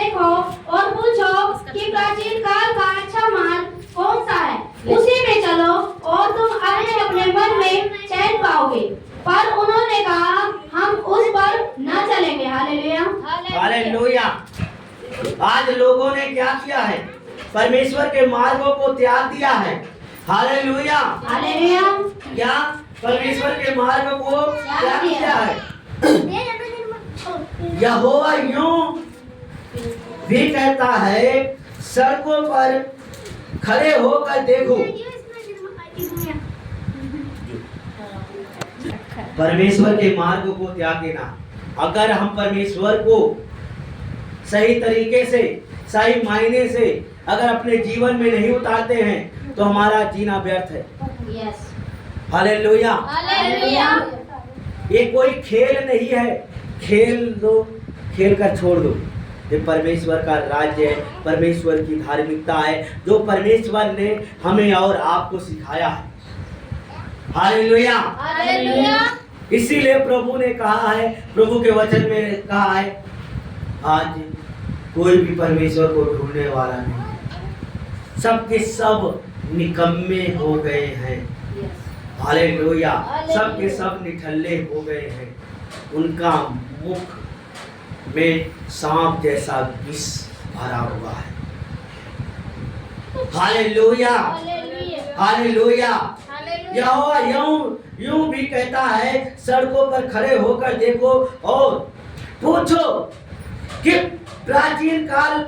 देखो और पूछो कि प्राचीन काल का अच्छा मार्ग कौन सा है, उसी में चलो और तुम अपने अपने मन में चैन पाओगे। पर उन्होंने कहा हम उस पर न चलेंगे। Hallelujah, hallelujah. आज लोगों ने क्या किया है? परमेश्वर के मार्गों को त्याग दिया है। Hallelujah, hallelujah. क्या परमेश्वर के मार्ग को त्याग दिया है? यहोवा यूं भी कहता है, सड़कों पर खड़े होकर देखो। परमेश्वर के मार्ग को त्याग देना। अगर हम परमेश्वर को सही तरीके से, सही मायने से अगर अपने जीवन में नहीं उतारते हैं तो हमारा जीना व्यर्थ है। Hallelujah, hallelujah. ये कोई खेल नहीं है। खेल दो, खेल कर छोड़ दो। ये परमेश्वर का राज्य है, परमेश्वर की धार्मिकता है, जो परमेश्वर ने हमें और आपको सिखाया है। Hallelujah, hallelujah. इसीलिए प्रभु ने कहा है, प्रभु के वचन में कहा है, आज कोई भी परमेश्वर को ढूंढने वाला नहीं, सबके सब निकम्मे हो गए हैं। हालेलुया, सबके सब निठल्ले हो गए हैं। उनका मुख में सांप जैसा विष भरा हुआ है। Hallelujah, hallelujah. यहोवा यूं भी कहता है, सड़कों पर खड़े होकर देखो और पूछो कि प्राचीन काल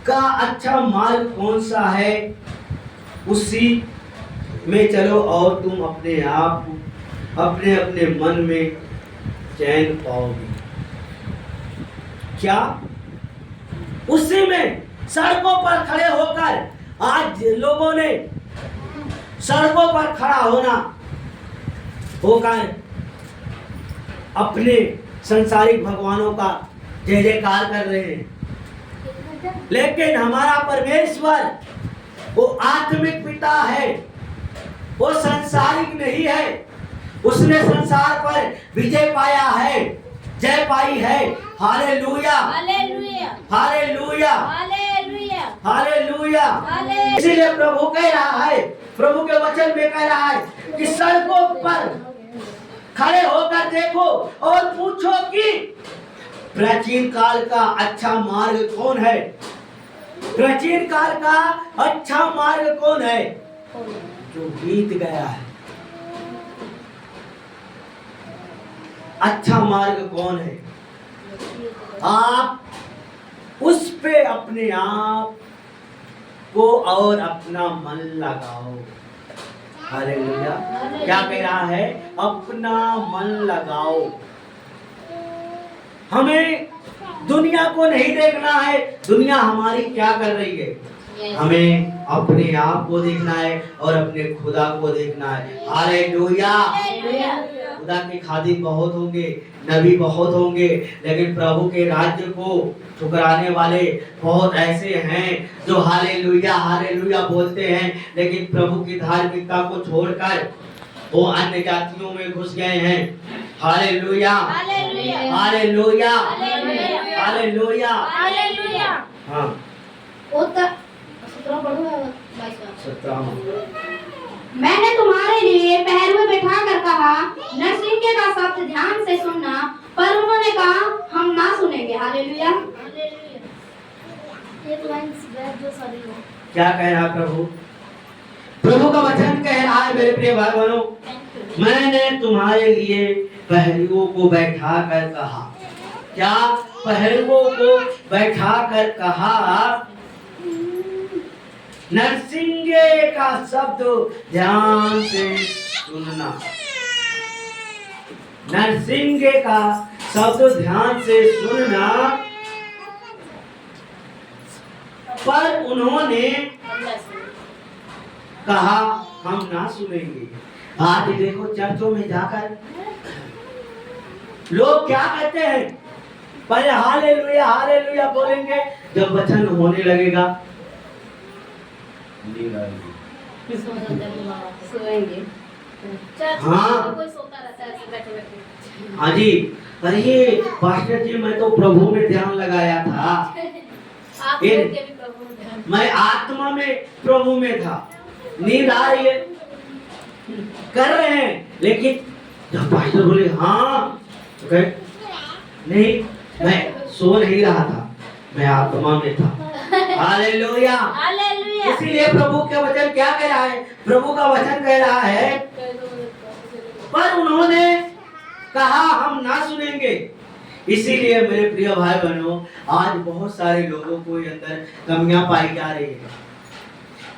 का अच्छा मार्ग कौन सा है, उसी में चलो और तुम अपने आप अपने अपने मन में चैन पाओगे। क्या? उसी में सड़कों पर खड़े होकर, आज लोगों ने सड़कों पर खड़ा होकर अपने संसारिक भगवानों का जय जयकार कर रहे हैं। लेकिन हमारा परमेश्वर वो आत्मिक पिता है, वो संसारिक नहीं है। उसने संसार पर विजय पाया है, जय पाई है। Hallelujah, hallelujah, hallelujah, hallelujah, hallelujah. Hallelujah. इसीलिए प्रभु कह रहा है, प्रभु के वचन में कह रहा है कि सड़कों पर खड़े होकर देखो और पूछो कि प्राचीन काल का अच्छा मार्ग कौन है। प्राचीन काल का अच्छा मार्ग कौन है? जो बीत गया है। अच्छा मार्ग कौन है? आप उस पे अपने आप को और अपना मन लगाओ। हालेलुया। क्या कह रहा है? अपना मन लगाओ। हमें दुनिया को नहीं देखना है, दुनिया हमारी क्या कर रही है। हमें अपने आप को देखना है और अपने खुदा को देखना है। हालेलुया। खुदा के खादिम बहुत होंगे, नबी बहुत होंगे, लेकिन प्रभु के राज्य को ठुकराने वाले बहुत ऐसे हैं जो हालेलुया हालेलुया बोलते हैं, लेकिन प्रभु की धार्मिकता को छोड़कर वो अन्य जातियों में घुस गए हैं। Hallelujah, hallelujah, hallelujah, hallelujah, hallelujah. हाँ, 17 मैंने तुम्हारे लिए पैर में बैठा कर कहा, नरसिंगे का शब्द ध्यान से सुनना, पर उन्होंने कहा हम ना सुनेंगे। हालेलुया, क्या कह रहा प्रभु? प्रभु का वचन कह रहा है, मेरे प्रिय भाई बहनों, मैंने तुम्हारे लिए पहलुओं को बैठा कर कहा। क्या? पहलुओं को बैठा कर कहा। नरसिंगे का शब्द ध्यान से सुनना। नरसिंगे का शब्द ध्यान से सुनना। पर उन्होंने कहा हम ना सुनेंगे। आज देखो चर्चों में जाकर लोग क्या कहते हैं? पहले हालेलुया हालेलुया बोलेंगे, जब वचन होने लगेगा हाँ। कोई सोता रहता है ऐसे बैठे बैठे। हाँ जी, अरे पास्टर जी मैं तो प्रभु में ध्यान लगाया था, आप ये- लोग के भी प्रभु में ध्यान। मैं आत्मा में प्रभु में था। नींद आ रही है, कर रहे हैं, लेकिन जब पास्टर बोले हाँ तो कहे नहीं, मैं सो नहीं रहा था, मैं आत्मा में था। हालेलुया। हालेलुया। इसीलिए प्रभु का वचन क्या कह रहा है? प्रभु का वचन कह रहा है, पर उन्होंने कहा हम ना सुनेंगे। इसीलिए मेरे प्रिय भाई बहनों, आज बहुत सारे लोगों को अंदर कमियां पाई जा रही है,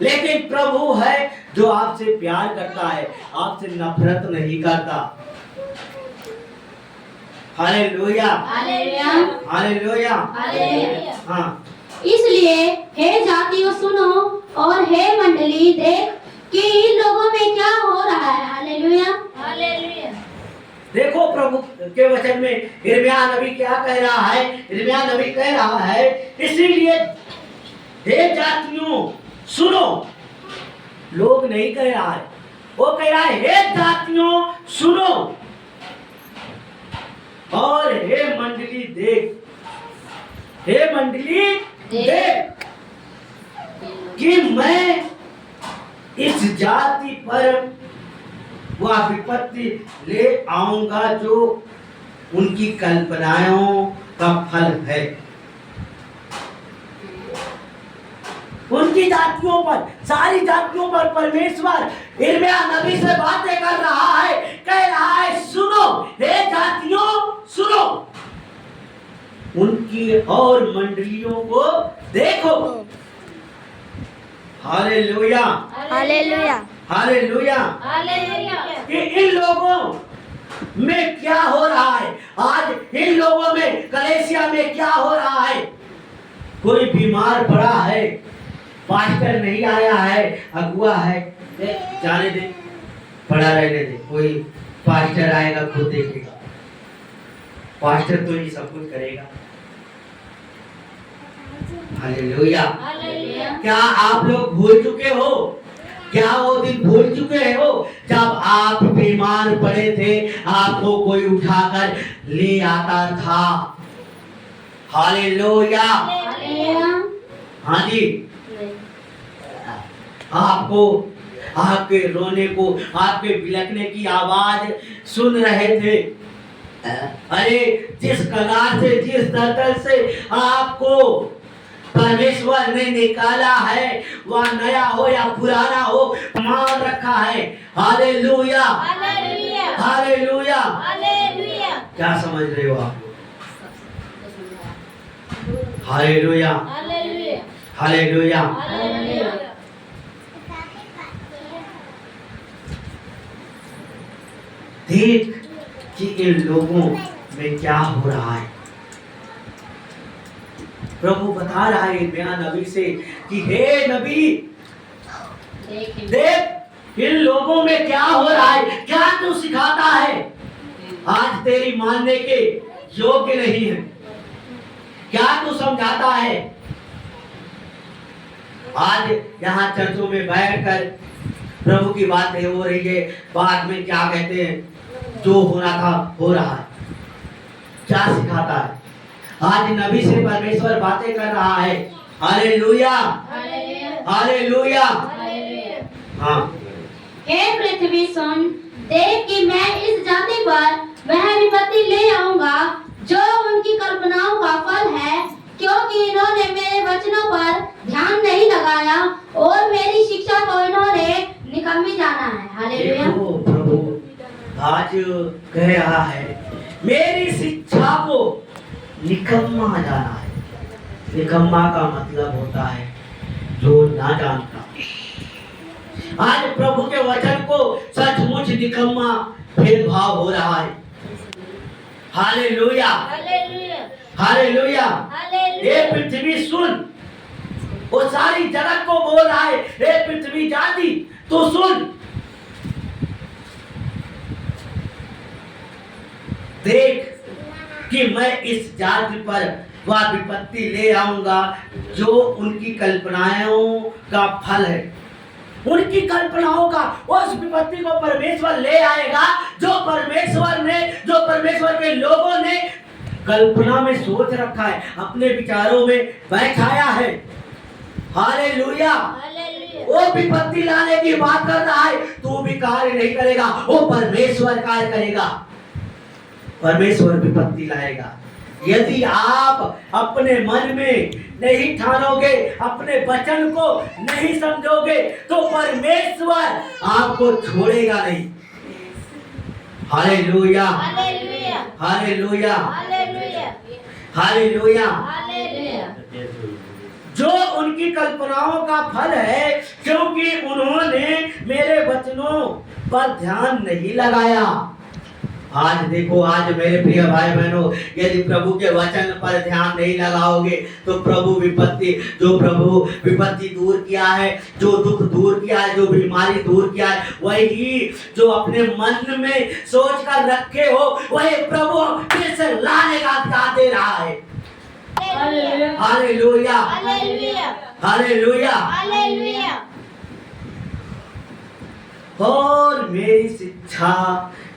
लेकिन प्रभु है जो आपसे प्यार करता है, आपसे नफरत नहीं करता। Hallelujah, hallelujah. हालेलुया। हालेलुया। हाँ, इसलिए हे जातियों सुनो और हे मंडली देख कि इन लोगों में क्या हो रहा है। हालेलुया। हालेलुया। देखो प्रभु के वचन में यिर्मयाह नबी क्या कह रहा है? यिर्मयाह नबी कह रहा है, इसीलिए हे जातियों सुनो। लोग नहीं कह रहा है, वो कह रहा है हे जातियों सुनो और हे मंडली देख, हे मंडली देख कि मैं इस जाति पर वह विपत्ति ले आऊंगा जो उनकी कल्पनाओं का फल है। उनकी जातियों पर, सारी जातियों पर परमेश्वर यिर्मयाह नबी से बातें कर रहा है, कह रहा है सुनो हे जातियों सुनो, उनकी और मंडलियों को देखो। Hallelujah, hallelujah. हालेलुया। हालेलुया। कि इन लोगों में क्या हो रहा है? आज इन लोगों में, कलेसिया में क्या हो रहा है? कोई बीमार पड़ा है, पास्टर नहीं आया है, अगुआ है, जाने दे, पड़ा रहने दे, कोई पास्टर आएगा खुद देखेगा, पास्टर तो ये सब कुछ करेगा। हालेलुया। हालेलुया। क्या आप लोग भूल चुके हो? क्या वो दिन भूल चुके हो जब आप बीमार पड़े थे, आपको कोई उठाकर ले आता था? हालेलुया। हालेलुया। हाँ जी, आपको आपके रोने को, आपके बिलखने की आवाज सुन रहे थे। अरे जिस कगार से, जिस दलदल से आपको परमेश्वर ने निकाला है, वह नया हो या पुराना हो, मान रखा है। Hallelujah, hallelujah. हालेलुया। हालेलुया। क्या समझ रहे हो आप? Hallelujah, hallelujah. हालेलुया। हालेलुया। देख कि इन लोगों में क्या हो रहा है। प्रभु बता रहा है यिर्मयाह नबी से कि हे नबी देख इन लोगों में क्या हो रहा है, क्या तू सिखाता है, आज तेरी मानने के योग्य नहीं है, क्या तू समझाता है। आज यहाँ चर्चों में बैठकर प्रभु की बातें हो रही है, बाद में क्या कहते हैं, जो होना था हो रहा है, क्या सिखाता है। आज नबी से परमेश्वर बातें कर रहा है। Hallelujah, hallelujah. हाँ, हे पृथ्वी सुन, देख कि मैं इस जाति पर वह विपत्ति ले आऊंगा जो उनकी कल्पनाओं का फल है, क्योंकि इन्होंने मेरे वचनों पर ध्यान नहीं लगाया और मेरी शिक्षा को इन्होंने निकम्मी जाना है। हालेलुया। देखो प्रभु आज कह रहा है मेरी शिक्षा को निकम्मा जाना है। निकम्मा का मतलब होता है जो ना जानता। आज प्रभु के वचन को सचमुच निकम्मा भेदभाव हो रहा है। Hallelujah, hallelujah. हालेलुया। हालेलुया। ये पृथ्वी सुन, वो सारी जगत को बोल रहा है, हे पृथ्वी जाति तो सुन, देख कि मैं इस जाति पर वह विपत्ति ले आऊंगा जो उनकी कल्पनाओं का फल है। उनकी कल्पनाओं का उस विपत्ति को परमेश्वर ले आएगा जो परमेश्वर के लोगों ने कल्पना में सोच रखा है, अपने विचारों में बैठाया है। हालेलुया। हालेलुया। वो विपत्ति लाने की बात कर रहा है, तू भी कार्य नहीं करेगा, वो परमेश्वर कार्य करेगा। परमेश्वर विपत्ति लाएगा। यदि आप अपने मन में नहीं ठानोगे, अपने वचन को नहीं समझोगे, तो परमेश्वर आपको छोड़ेगा नहीं। Hallelujah, hallelujah. Hallelujah, hallelujah. Hallelujah. Hallelujah. जो उनकी कल्पनाओं का फल है, क्योंकि उन्होंने मेरे वचनों पर ध्यान नहीं लगाया। आज देखो, आज मेरे प्रिय भाई बहनों, यदि प्रभु के वचन पर ध्यान नहीं लगाओगे तो प्रभु विपत्ति दूर किया है, जो दुख दूर किया है, जो बीमारी दूर किया है, वही जो अपने मन में सोच कर रखे हो, वही प्रभु फिर से लाने का अधिकार दे रहा है। Hallelujah. Hallelujah, hallelujah. Hallelujah. Hallelujah. और मेरी शिक्षा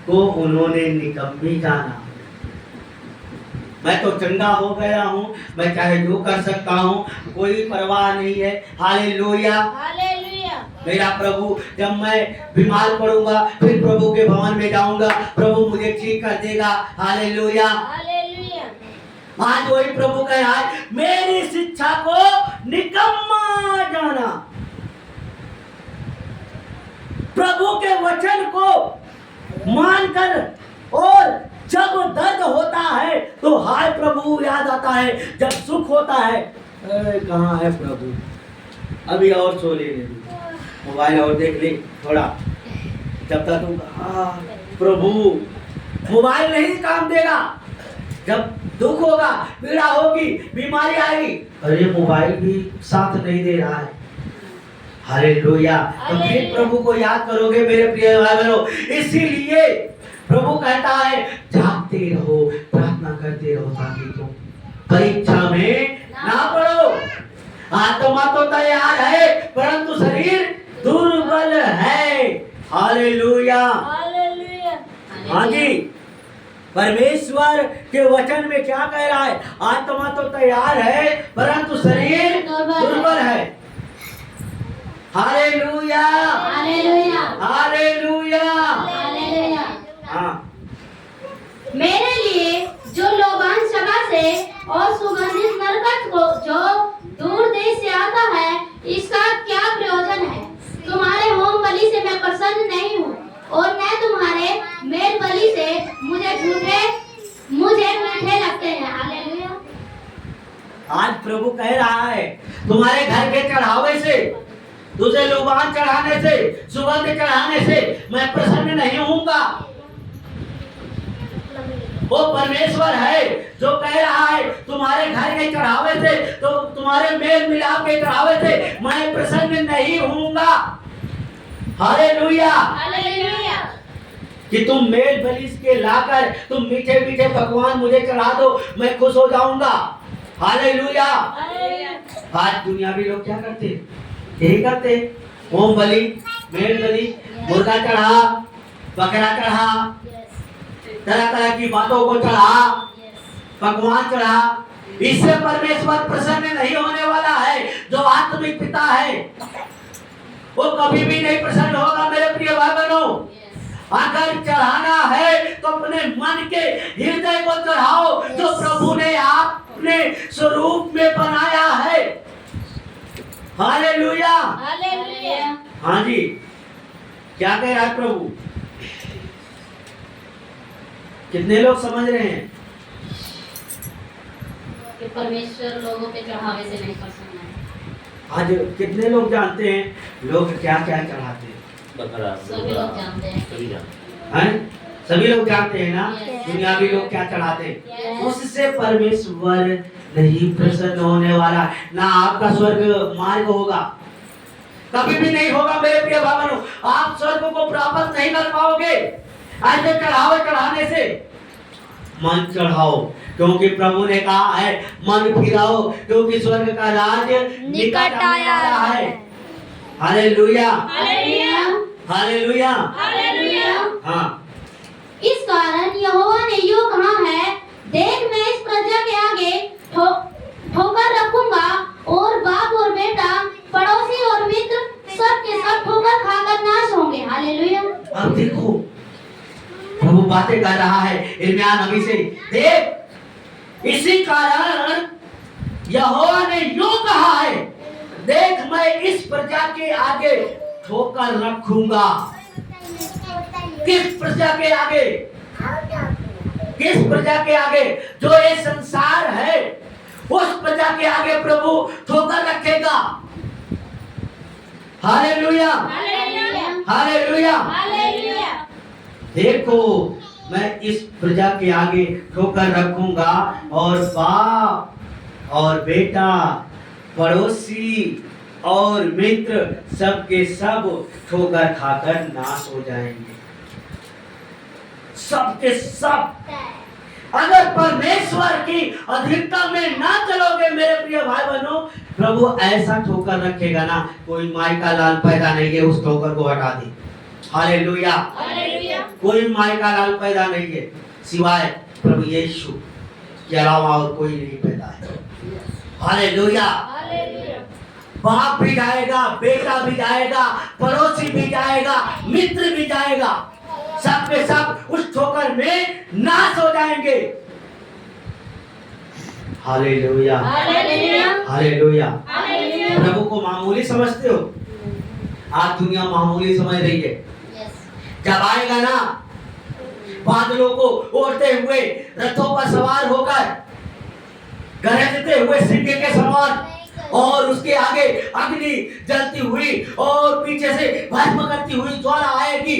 को उन्होंने निकम्मी जाना। मैं तो चंगा हो गया हूँ, मैं चाहे जो कर सकता हूँ, कोई परवाह नहीं है। Hallelujah, hallelujah. मेरा प्रभु, जब मैं बीमार पड़ूंगा फिर प्रभु के भवन में जाऊंगा, प्रभु मुझे ठीक कर देगा। हालेलुया। हालेलुया। आज वही प्रभु कह रहा है, मेरी शिक्षा को निकम्मा जाना। प्रभु के वचन को मानकर, और जब दर्द होता है तो हाय प्रभु याद आता है, जब सुख होता है कहाँ है प्रभु, अभी और सो ले मोबाइल और देख ले थोड़ा, जब तक तुम प्रभु, मोबाइल नहीं काम देगा। जब दुख होगा, पीड़ा होगी, बीमारी आएगी, अरे मोबाइल भी साथ नहीं दे रहा है। हालेलुया। तो फिर प्रभु को याद करोगे मेरे प्रिय भाई बहनों। इसीलिए प्रभु कहता है, जागते रहो, प्रार्थना करते रहो, ताकि तुम परीक्षा में ना पड़ो। आत्मा तो तैयार है परंतु शरीर दुर्बल है। हालेलुया। हालेलुया। हाँ जी, परमेश्वर के वचन में क्या कह रहा है? आत्मा तो तैयार है परंतु शरीर दुर्बल है। Hallelujah, hallelujah, hallelujah. हालेलुया। हाँ, मेरे लिए जो लोबान सभा से और सुगंधित नरकट को जो दूर देश से आता है, इसका क्या प्रयोजन है? तुम्हारे होम बलि से मैं प्रसन्न नहीं हूँ और न तुम्हारे मेल बलि से मुझे मीठे लगते हैं। हालेलुया। आज प्रभु कह रहा है, तुम्हारे घर के चढ़ावे से, तुझे लोबान चढ़ाने से, सुगंध चढ़ाने से मैं प्रसन्न नहीं होऊंगा। वो परमेश्वर है जो कह रहा है, तुम्हारे घर के चढ़ावे से, तो तुम्हारे मेल मिलाप के चढ़ावे से मैं प्रसन्न नहीं होऊंगा। हालेलुया। हालेलुया। कि तुम मेल बलि के लाकर तुम मीठे मीठे पकवान मुझे चढ़ा दो, मैं खुश हो जाऊंगा। हालेलुया। आज दुनियावी लोग क्या करते, यही करते, होम बलि, मेल बलि, मुर्गा चढ़ा, बकरा चढ़ा, तरह तरह की बातों को चढ़ा, पकवान चढ़ा। इससे परमेश्वर प्रसन्न नहीं होने वाला है। जो आत्मिक पिता है वो कभी भी नहीं प्रसन्न होगा मेरे प्रिय भाई बहनों। अगर चढ़ाना है तो अपने मन के हृदय को चढ़ाओ, जो प्रभु ने आपने स्वरूप में बनाया है। हालेलुया। हालेलुया। हाँ जी, क्या कह रहा है प्रभु? कितने लोग समझ रहे हैं कि परमेश्वर लोगों के चढ़ावे से नहीं प्रसन्न है? आज कितने लोग जानते हैं लोग क्या क्या चढ़ाते हैं? बकरा, सभी लोग जानते हैं। सभी जानते हैं? सभी लोग जानते हैं ना? Yes. दुनियावी लोग क्या चढ़ाते हैं? Yes. उससे परमेश्वर नहीं प्रसन्न होने वाला, ना आपका स्वर्ग मार्ग होगा, कभी भी नहीं होगा मेरे प्रिय भाई बहनों। आप स्वर्ग को प्राप्त नहीं कर पाओगे ऐसे चढ़ावे चढ़ाने से। मन चढ़ाओ, क्योंकि प्रभु ने कहा है मन फिराओ, क्योंकि स्वर्ग का राज निकट आया है। Hallelujah, hallelujah, hallelujah. हालेलुया। हाँ, इस कारण यहोवा ने यूं कहा है, देख मैं इस प्रजा के आगे ठोकर रखूंगा और बाप और बेटा, पड़ोसी और मित्र सब के सब ठोकर खाकर नाश होंगे। हालेलुया। अब देखो प्रभु बातें कर रहा है यिर्मयाह नबी से। देख इसी कारण यहोवा ने यूं कहा है, देख मैं इस प्रजा के आगे ठोकर रखूंगा। किस प्रजा के आगे? किस प्रजा के आगे? जो ये संसार है उस प्रजा के आगे प्रभु ठोकर रखेगा। Hallelujah, hallelujah, hallelujah. हालेलुया। देखो मैं इस प्रजा के आगे ठोकर रखूंगा और बाप और बेटा, पड़ोसी और मित्र सब के सब ठोकर खाकर नाश हो जाएंगे। सब के सब। अगर परमेश्वर की अधिकता में ना चलोगे मेरे प्रिय भाई बहनों, प्रभु ऐसा ठोकर रखेगा ना, कोई माई का लाल पैदा नहीं है उस ठोकर को हटा दे। Hallelujah, hallelujah. कोई माई का लाल पैदा नहीं है सिवाय प्रभु यीशु के अलावा और कोई नहीं पैदा है। हालेलुया। हालेलुया। बाप भी जाएगा, बेटा भी जाएगा, पड़ोसी भी जाएगा, मित्र भी जाएगा, सब के सब उस ठोकर में नाश हो जाएंगे। Hallelujah, hallelujah. हालेलुया। हालेलुया। प्रभु को मामूली समझते हो? आज दुनिया मामूली समझ रही है। जब आएगा ना बादलों को ओढ़ते हुए, रथों पर सवार होकर, गरजते हुए सिंह के समान, और उसके आगे अग्नि जलती हुई और पीछे से भस्म करती हुई ज्वाला आएगी,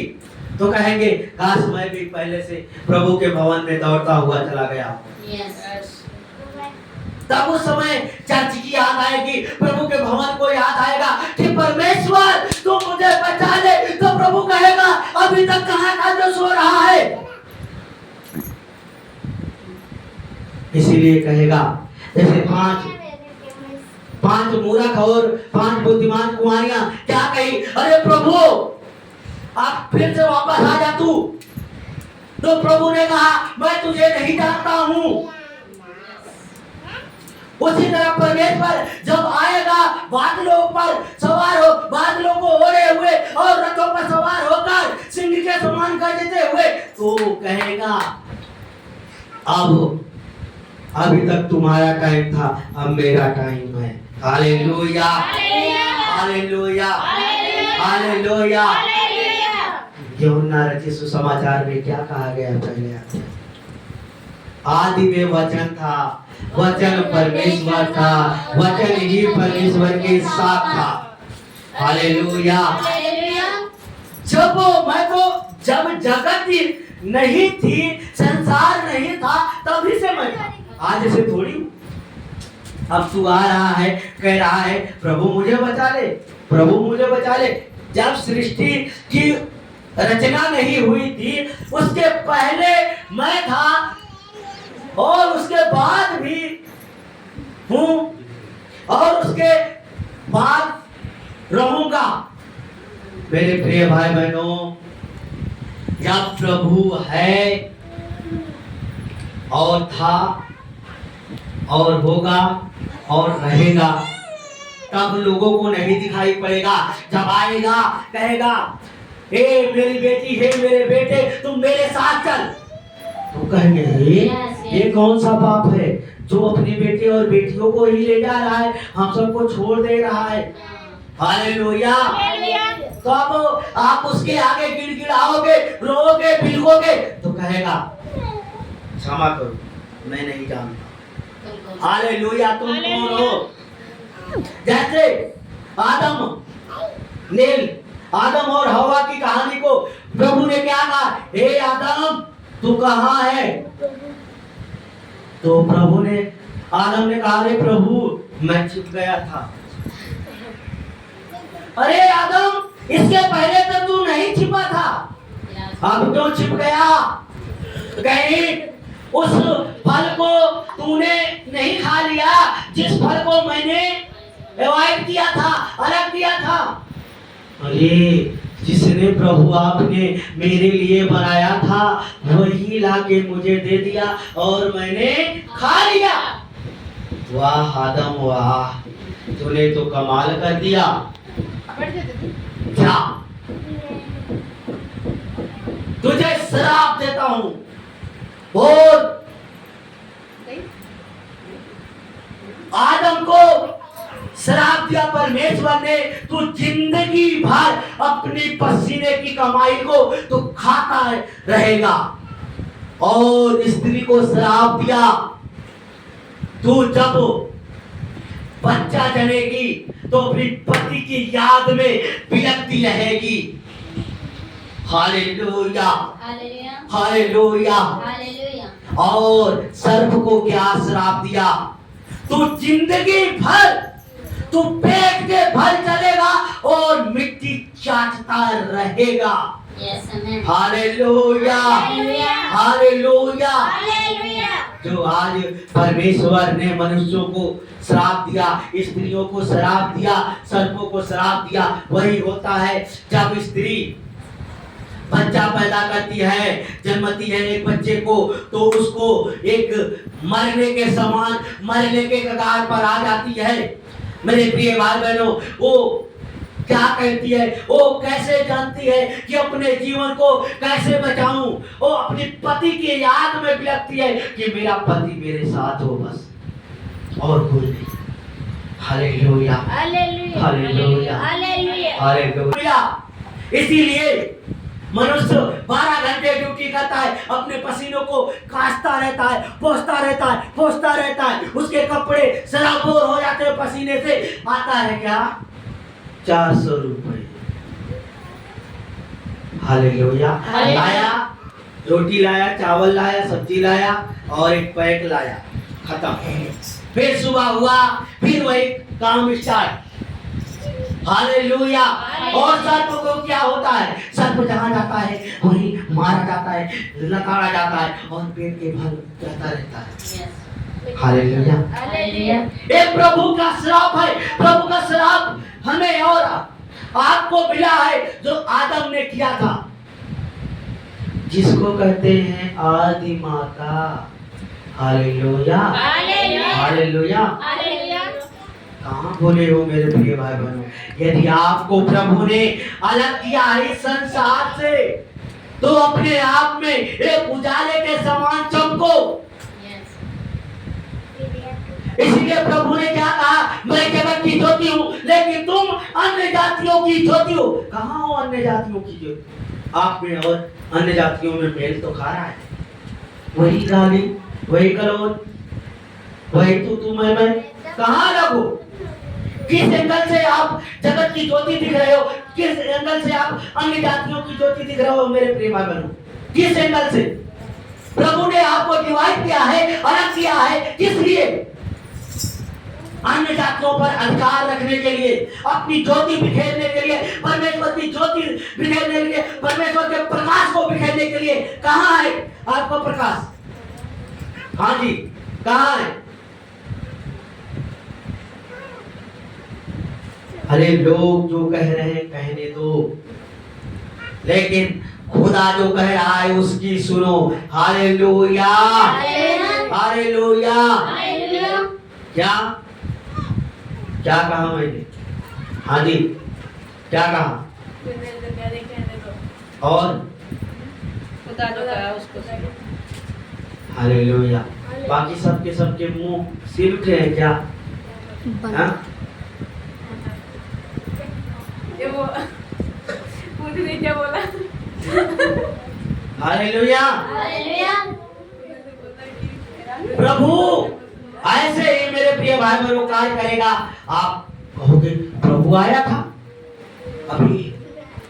तो कहेंगे काश मैं भी पहले से प्रभु के भवन में दौड़ता हुआ चला गया। तब उस समय चर्च की याद आएगी, प्रभु के भवन को याद आएगा कि परमेश्वर तू मुझे बचा ले। तो प्रभु कहेगा अभी तक कहाँ का जो सो रहा है। इसीलिए कहेगा, जैसे पांच मूर्ख और 5 बुद्धिमान कुमारियां क्या कही, अरे प्रभु आप फिर से वापस आ जा तू। तो प्रभु ने कहा मैं तुझे नहीं जानता हूं। उसी तरह परमेश्वर जब आएगा बादलों पर सवार हो, बादलों को ओढ़े हुए और रथों पर सवार होकर सिंह के समान गरजते हुए, तो कहेगा अब अभी तक तुम्हारा टाइम था, अब मेरा टाइम है। Hallelujah, hallelujah, hallelujah. यूहन्ना रचित सुसमाचार में क्या कहा गया? पहले आदि में वचन था, वचन परमेश्वर था, वचन ही परमेश्वर के साथ था। हालेलुया। जब जगत नहीं थी, संसार नहीं था, तभी से मैं था। आज से थोड़ी। अब तू आ रहा है, कह रहा है प्रभु मुझे बचा ले, प्रभु मुझे बचा ले। जब सृष्टि की रचना नहीं हुई थी, उसके पहले मैं था और उसके बाद भी हूं और उसके बाद रहूंगा। मेरे प्रिय भाई बहनों, जब प्रभु है और था और होगा और रहेगा, तब लोगों को नहीं दिखाई पड़ेगा। जब आएगा कहेगा हे मेरी बेटी, हे मेरे बेटे, तुम मेरे साथ चल, तो कहेंगे ये कौन सा बाप है जो अपनी बेटे और बेटियों को ही ले जा रहा है, हम सबको छोड़ दे रहा है। हालेलुया। तो अब आप उसके आगे गिड़गिड़ाओगे, रोओगे, बिलखोगे, तो कहेगा क्षमा करो मैं नहीं जानता। हालेलुया। तुम कौन हो? जैसे आदम और हवा की कहानी को प्रभु ने क्या कहा, हे आदम तू कहाँ है? तो प्रभु ने, आदम ने कहा अरे प्रभु मैं छिप गया था। अरे आदम इसके पहले तो तू नहीं छिपा था, अब क्यों छिप गया? कहीं उस फल को तूने नहीं खा लिया जिस फल को मैंने अवॉइड किया था, अलग किया था। अरे जिसने प्रभु आपने मेरे लिए बनाया था वही लाके मुझे दे दिया और मैंने खा लिया। वाह आदम वाह, तूने तो कमाल कर दिया। जा, तुझे श्राप देता हूं और आदम को श्राप दिया परमेश्वर ने, तू जिंदगी भर अपनी पसीने की कमाई को तू खाता रहेगा। और स्त्री को श्राप दिया, तू जब बच्चा जनेगी तो अपनी पति की याद में बिलखती रहेगी। Hallelujah hallelujah hallelujah. हालेलुया। और सर्प को क्या श्राप दिया, तू जिंदगी भर तू पेट के भर चलेगा और मिट्टी चाटता रहेगा। Yes amen. Hallelujah hallelujah. जो आज परमेश्वर ने मनुष्यों को श्राप दिया, स्त्रियों को श्राप दिया, सर्पों को श्राप दिया, वही होता है जब स्त्री बच्चा पैदा करती है, जन्मती है एक बच्चे को, तो उसको एक मरने के समान, मरने के कगार पर आ जाती है। मेरे प्रिय भाई बहनों, वो क्या कहती है, वो कैसे जानती है कि अपने जीवन को कैसे बचाऊं, वो अपने पति की याद में बिलखती है कि मेरा पति मेरे साथ हो बस, और कोई नहीं। Hallelujah hallelujah hallelujah hallelujah. Hallelujah. इसीलिए मनुष्य 12 घंटे ड्यूटी करता है, अपने पसीनों को काटता रहता है, पोंछता रहता है, पोंछता रहता है, उसके कपड़े सराबोर हो जाते हैं पसीने से। आता है क्या, 400 रुपए। हालेलुया। लाया, रोटी लाया, चावल लाया, सब्जी लाया और एक पैक लाया, खत्म। फिर सुबह हुआ, फिर वही काम स्टार्ट। हालेलुया। और सर्प को क्या होता है, सर्प जहाँ जाता है वहीं मारा जाता है, लताड़ा जाता है और पेट के भर जाता रहता है। Hallelujah hallelujah. एक प्रभु का श्राप है, प्रभु का श्राप हमें और आपको मिला है जो आदम ने किया था, जिसको कहते हैं आदि माता। Hallelujah hallelujah. कहाँ बोले हो मेरे प्रिय भाई बहनों, यदि आपको प्रभु ने अलग किया है इस संसार से, तो अपने आप में एक उजाले के समान चमको। इसीलिए प्रभु ने क्या कहा, मैं जगत की ज्योति हूँ लेकिन तुम अन्य जातियों की ज्योति हो। कहाँ हो अन्य जातियों की ज्योति, आप में और अन्य जातियों में मेल तो खा रहा है। वही गाली, वही कलौन, वही तू मैं कहाँ लगो। किस एंगल से आप जगत की ज्योति दिख रहे हो, किस एंगल से आप अन्य जातियों की ज्योति दिख रहे हो मेरे प्रिय भाई बहनों, किस एंगल से। प्रभु ने आपको डिवाइड किया है, अलग किया है, किस लिए, अन्य जातियों पर अधिकार रखने के लिए, अपनी ज्योति बिखेरने के लिए, परमेश्वर की ज्योति बिखेरने के लिए, परमेश्वर के प्रकाश को बिखेरने के लिए। कहाँ है आपका प्रकाश, हाँ जी कहाँ है। अरे लोग जो कह रहे हैं कहने दो, लेकिन खुदा जो कह रहा है उसकी सुनो। Hallelujah hallelujah. क्या क्या कहा मैंने, हाँ जी क्या कहा, और हालेलुया। बाकी सबके मुंह सिल उठे हैं क्या, हाँ? क्या बोला, हालेलुया। प्रभु ऐसे ही मेरे प्रिय भाई बहनों कार्य करेगा। आप कहोगे प्रभु आया था, अभी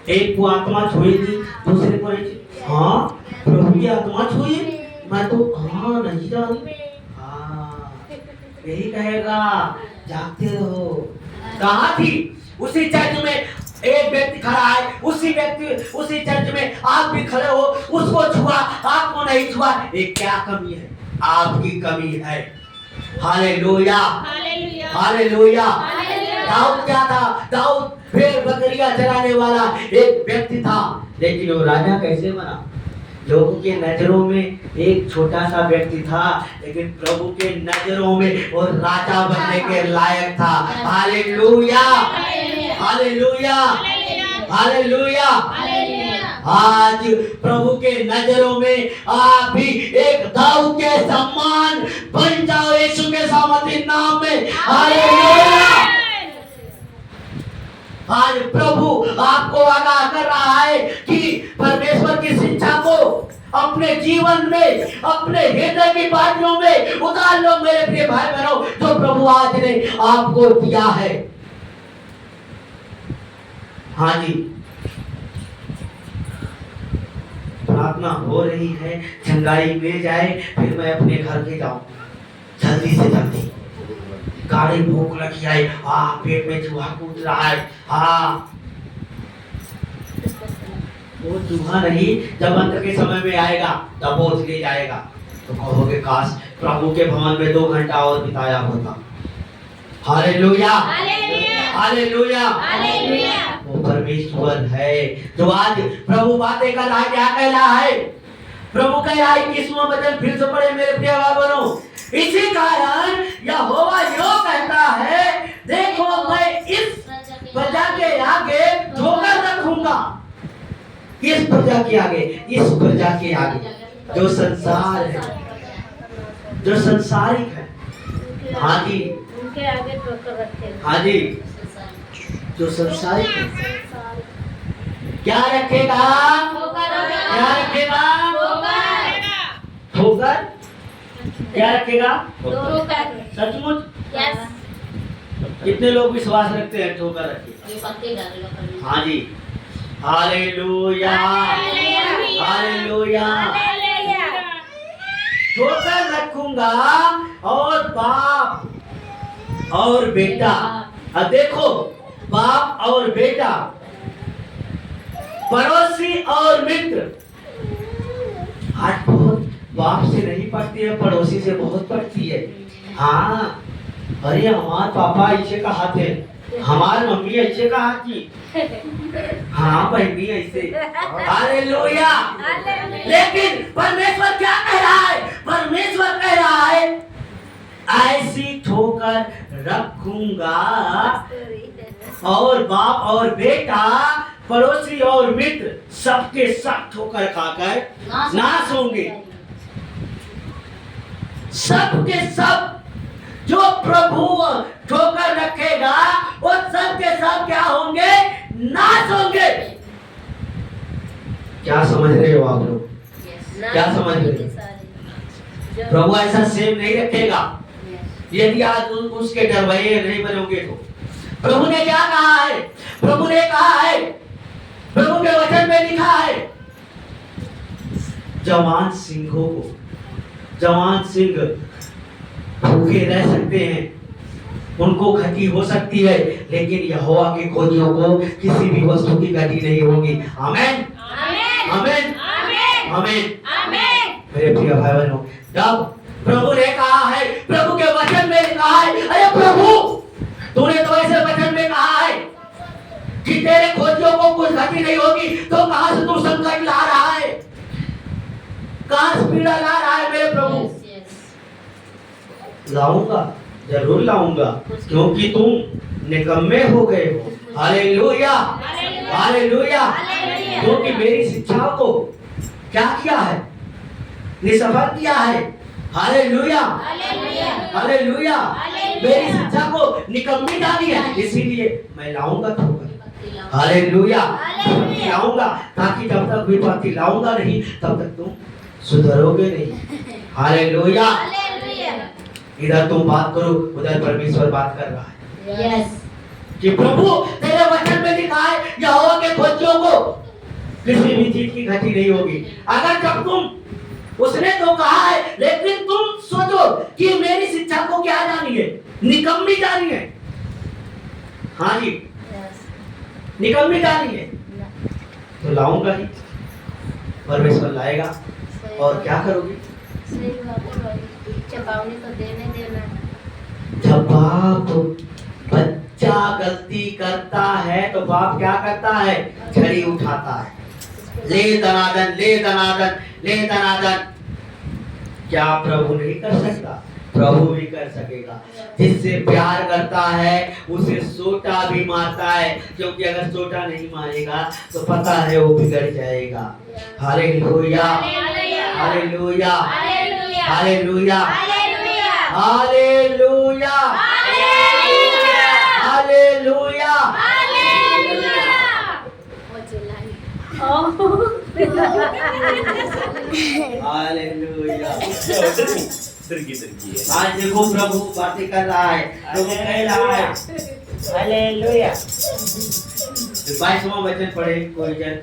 एक को आत्मा छुई थी, दूसरे को नहीं, हाँ प्रभु की आत्मा छुई, मैं तो हाँ नहीं जानी, हाँ यही कहेगा, जागते रहो। कहाँ थी, उसी चर्च में एक व्यक्ति खड़ा है, उसी चर्च में आप भी खड़े हो, उसको छुआ आपको नहीं छुआ, एक क्या कमी है, आपकी कमी है। Hallelujah hallelujah. दाऊद क्या था? दाऊद भेड़ बकरियां चराने वाला एक व्यक्ति था, लेकिन वो राजा कैसे बना? लोगों के नजरों में एक छोटा सा व्यक्ति था, लेकिन प्रभु के नजरों में वो राजा बनने के लायक था। Hallelujah, hallelujah, hallelujah. आज प्रभु के नजरों में आप भी एक दाऊद के समान बन जाओ यीशु के सामर्थ्य नाम में। हालेलुया। आज प्रभु आपको आगाह कर रहा है कि परमेश्वर की शिक्षा को अपने जीवन में, अपने हृदय की बातों में उतार लो मेरे प्रिय भाई बहनों, जो प्रभु आज ने आपको दिया है। हाँ जी, प्रार्थना हो रही है, चंगाई मिल जाए फिर मैं अपने घर के जाऊं जल्दी से जल्दी। गाड़ी भूख लगी है, पेट में चूहा कूद रहा है। वो चूहा नहीं, जब अंत के समय में आएगा दबोच ले जाएगा, तो कहोगे काश प्रभु के भवन में 2 घंटा और बिताया होता। हालेलुया, हालेलुया, वो परमेश्वर है जो आज प्रभु बातें कर रहा है। क्या कह रहा है? प्रभु कह रहा है 21वां वचन फिर से पढ़े मेरे प्रिय भाइयों। इसी कारण यहोवा यो कहता है, देखो मैं इस प्रजा के आगे ठोकर रखूंगा। इस प्रजा के आगे, इस प्रजा के आगे जो संसार है, जो संसारिक है। हाँ जी, उनके आगे ठोकर रखे। हाँ जी, जो संसारिक है क्या रखेगा? क्या रखेगा? ठोकर। क्या रखेगा? सचमुच? कितने लोग विश्वास रखते हैं ठोकर रखेगा? हाँ जी, हालेलुया, हालेलुया। ठोकर रखूंगा और बाप और बेटा। अब देखो, बाप और बेटा, पड़ोसी और मित्र। आज बहुत बाप से नहीं पढ़ती है, पड़ोसी से बहुत पढ़ती है। हाँ, अरे हमारे पापा ऐसे कहा थे, हमारी मम्मी ऐसे कहा थी। हाँ बहनी ऐसे। हालेलुया। लेकिन परमेश्वर क्या कह रहा है? परमेश्वर कह रहा है ऐसी ठोकर रखूंगा और बाप और बेटा, पड़ोसी और मित्र सबके सब ठोकर खाकर नाश होंगे। सबके सब जो प्रभु ठोकर रखेगा वो सबके सब क्या होंगे? नाश होंगे। क्या समझ रहे हो आप लोग? क्या समझ रहे हो? प्रभु ऐसा सेम नहीं रखेगा यदि आज उसके डरवैये नहीं बनोगे तो। प्रभु ने क्या कहा है? प्रभु ने कहा है, प्रभु के वचन में लिखा है, जवान सिंहों को, जवान सिंह भूखे रह सकते हैं, उनको घटी हो सकती है, लेकिन यहोवा के खोजियों को किसी भी वस्तु की घटी नहीं होगी। आमीन, आमीन, आमीन, आमीन। मेरे प्रिय भाई बहनों, जब प्रभु ने कहा है, प्रभु के वचन में कहा है, अरे प्रभु तूने तो ऐसे वचन में कहा है कि तेरे खोजियों को कुछ घटी नहीं होगी, तो कहां से तू संकट ला रहा है? कहां से पीड़ा ला रहा है मेरे प्रभु? लाऊंगा, जरूर लाऊंगा, क्योंकि तुम निकम्मे हो गए हो। Hallelujah, hallelujah. क्योंकि मेरी शिक्षा को क्या किया है? निष्फल किया है। Hallelujah, hallelujah. मेरी शिक्षा को निकम्मी डाली है, इसीलिए मैं लाऊंगा ठोकर। हालेलुया, लाऊंगा, ताकि जब तक विपत्ति लाऊंगा नहीं तब तक तुम सुधरोगे नहीं। हालेलुया। इधर तुम बात करो, उधर परमेश्वर बात कर रहा है। यस, कि प्रभु तेरे वचन में लिखा है यहोवा के खोजियों को किसी भी चीज की घटी नहीं होगी। अगर जब तुम, उसने तो कहा है, लेकिन तुम सोचो कि मेरी शिक्षा को क्या जानी है? निकम्मी जानी है। हाँ जी, निकम्मी जानी है, तो लाऊंगा ही, परमेश्वर लाएगा। और क्या करोगे? चपावनी तो देने देना। जब बाप बच्चा गलती करता है तो बाप क्या करता है? छड़ी उठाता है, ले दनादन, ले दनादन, ले दनादन। क्या प्रभु नहीं कर सकता? प्रभु भी कर सकेगा। जिससे प्यार करता है उसे सोटा भी मारता है, क्योंकि अगर सोटा नहीं मारेगा तो पता है वो बिगड़ जाएगा। Hallelujah, hallelujah, hallelujah, hallelujah, hallelujah. Hallelujah. आज देखो प्रभु बातें कर रहा है, प्रभु कह रहा है। हालेलुया, 22वां वचन पढ़े कोई जन।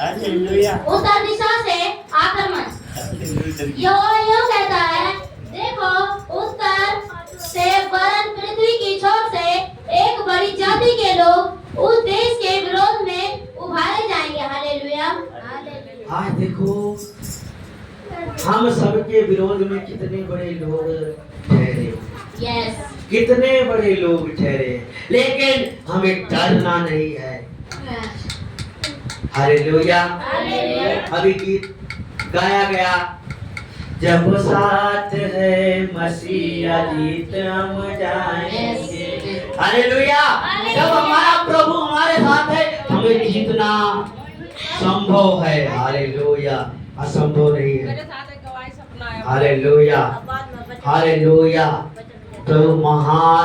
हालेलुया, उत्तर दिशा से आक्रमण। यहोवा यूं कहता है, देखो उत्तर से वरन पृथ्वी की छोर से एक बड़ी जाति के लोग उस देश के विरोध में उभारे जाएंगे। हालेलुया। आज देखो हम सबके विरोध में कितने बड़े लोग ठहरे, यस, कितने बड़े लोग ठहरे, लेकिन हमें डरना नहीं है। हालेलुया। अभी गीत गाया गया, जब साथ है मसीहा जीत हम जाएंगे। हालेलुया। जब हमारा प्रभु हमारे साथ है हमें जीतना संभव है। हालेलुया, असंभव नहीं है। मेरे साथ एक गवाही सपना है। Hallelujah, hallelujah. प्रभु महान